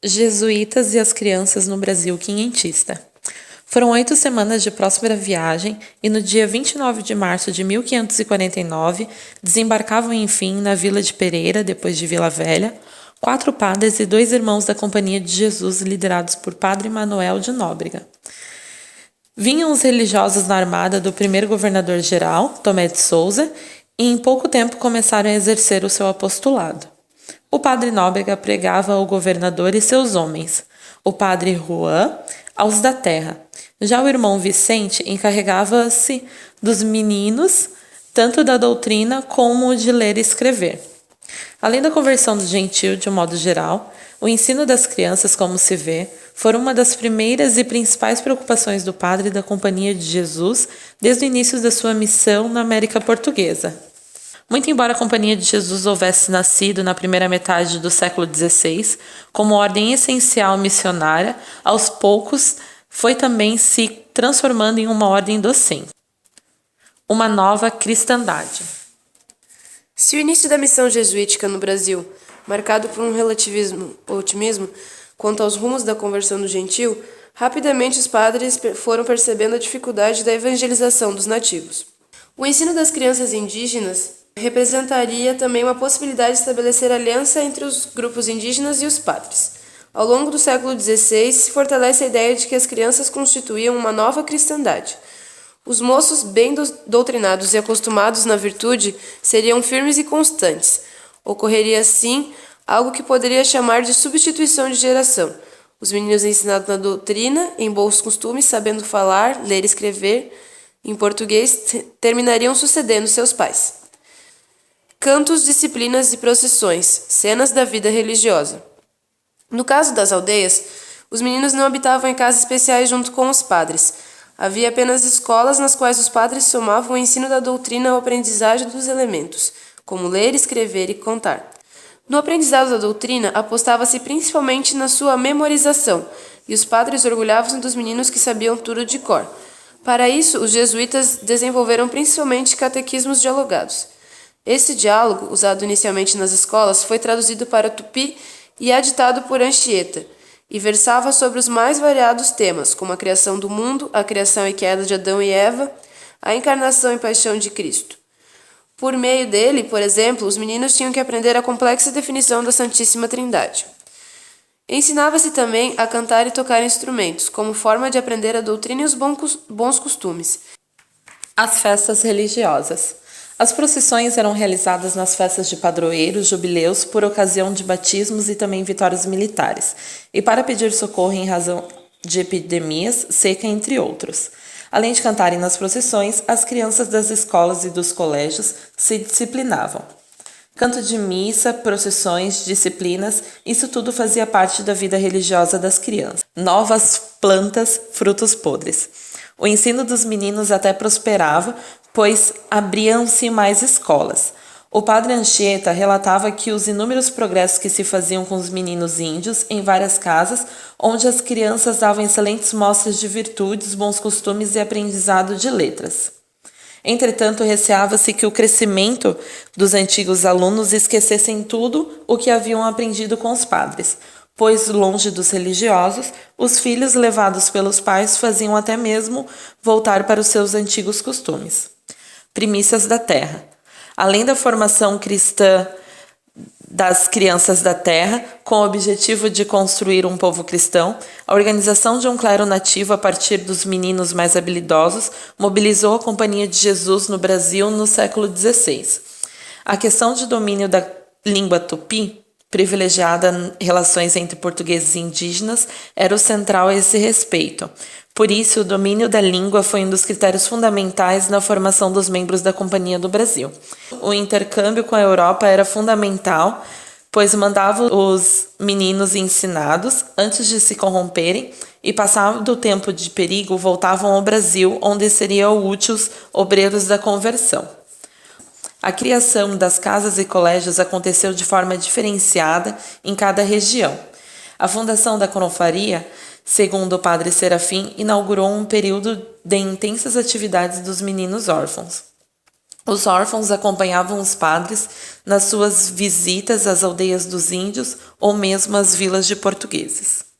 Jesuítas e as crianças no Brasil quinhentista. Foram 8 semanas de próspera viagem e no dia 29 de março de 1549 desembarcavam enfim na Vila de Pereira, depois de Vila Velha, 4 padres e 2 irmãos da Companhia de Jesus liderados por Padre Manuel de Nóbrega. Vinham os religiosos na armada do primeiro governador-geral, Tomé de Souza, e em pouco tempo começaram a exercer o seu apostolado. O padre Nóbrega pregava ao governador e seus homens, o padre Juan aos da terra. Já o irmão Vicente encarregava-se dos meninos, tanto da doutrina como de ler e escrever. Além da conversão do gentio de um modo geral, o ensino das crianças, como se vê, foi uma das primeiras e principais preocupações do padre da Companhia de Jesus desde o início da sua missão na América Portuguesa. Muito embora a Companhia de Jesus houvesse nascido na primeira metade do século XVI como ordem essencial missionária, aos poucos foi também se transformando em uma ordem docente. Uma nova cristandade. Se o início da missão jesuítica no Brasil, marcado por um relativismo otimismo quanto aos rumos da conversão do gentio, rapidamente os padres foram percebendo a dificuldade da evangelização dos nativos. O ensino das crianças indígenas representaria também uma possibilidade de estabelecer aliança entre os grupos indígenas e os padres. Ao longo do século XVI, se fortalece a ideia de que as crianças constituíam uma nova cristandade. Os moços bem doutrinados e acostumados na virtude seriam firmes e constantes. Ocorreria, assim, algo que poderia chamar de substituição de geração. Os meninos ensinados na doutrina, em bons costumes, sabendo falar, ler e escrever em português, terminariam sucedendo seus pais. Cantos, disciplinas e procissões, cenas da vida religiosa. No caso das aldeias, os meninos não habitavam em casas especiais junto com os padres. Havia apenas escolas nas quais os padres somavam o ensino da doutrina ao aprendizagem dos elementos, como ler, escrever e contar. No aprendizado da doutrina, apostava-se principalmente na sua memorização, e os padres orgulhavam-se dos meninos que sabiam tudo de cor. Para isso, os jesuítas desenvolveram principalmente catequismos dialogados. Esse diálogo, usado inicialmente nas escolas, foi traduzido para tupi e aditado por Anchieta, e versava sobre os mais variados temas, como a criação do mundo, a criação e queda de Adão e Eva, a encarnação e paixão de Cristo. Por meio dele, por exemplo, os meninos tinham que aprender a complexa definição da Santíssima Trindade. Ensinava-se também a cantar e tocar instrumentos, como forma de aprender a doutrina e os bons costumes. As festas religiosas. As procissões eram realizadas nas festas de padroeiros, jubileus, por ocasião de batismos e também vitórias militares, e para pedir socorro em razão de epidemias, seca, entre outros. Além de cantarem nas procissões, as crianças das escolas e dos colégios se disciplinavam. Canto de missa, procissões, disciplinas, isso tudo fazia parte da vida religiosa das crianças. Novas plantas, frutos podres. O ensino dos meninos até prosperava, pois abriam-se mais escolas. O padre Anchieta relatava que os inúmeros progressos que se faziam com os meninos índios em várias casas, onde as crianças davam excelentes mostras de virtudes, bons costumes e aprendizado de letras. Entretanto, receava-se que o crescimento dos antigos alunos esquecessem tudo o que haviam aprendido com os padres, pois, longe dos religiosos, os filhos levados pelos pais faziam até mesmo voltar para os seus antigos costumes. Primícias da terra. Além da formação cristã das crianças da terra, com o objetivo de construir um povo cristão, a organização de um clero nativo a partir dos meninos mais habilidosos mobilizou a Companhia de Jesus no Brasil no século XVI. A questão de domínio da língua tupi, privilegiada relações entre portugueses e indígenas, era o central a esse respeito. Por isso, o domínio da língua foi um dos critérios fundamentais na formação dos membros da Companhia do Brasil. O intercâmbio com a Europa era fundamental, pois mandava os meninos ensinados, antes de se corromperem, e passado o tempo de perigo, voltavam ao Brasil, onde seriam úteis obreiros da conversão. A criação das casas e colégios aconteceu de forma diferenciada em cada região. A fundação da Confraria, segundo o padre Serafim, inaugurou um período de intensas atividades dos meninos órfãos. Os órfãos acompanhavam os padres nas suas visitas às aldeias dos índios ou mesmo às vilas de portugueses.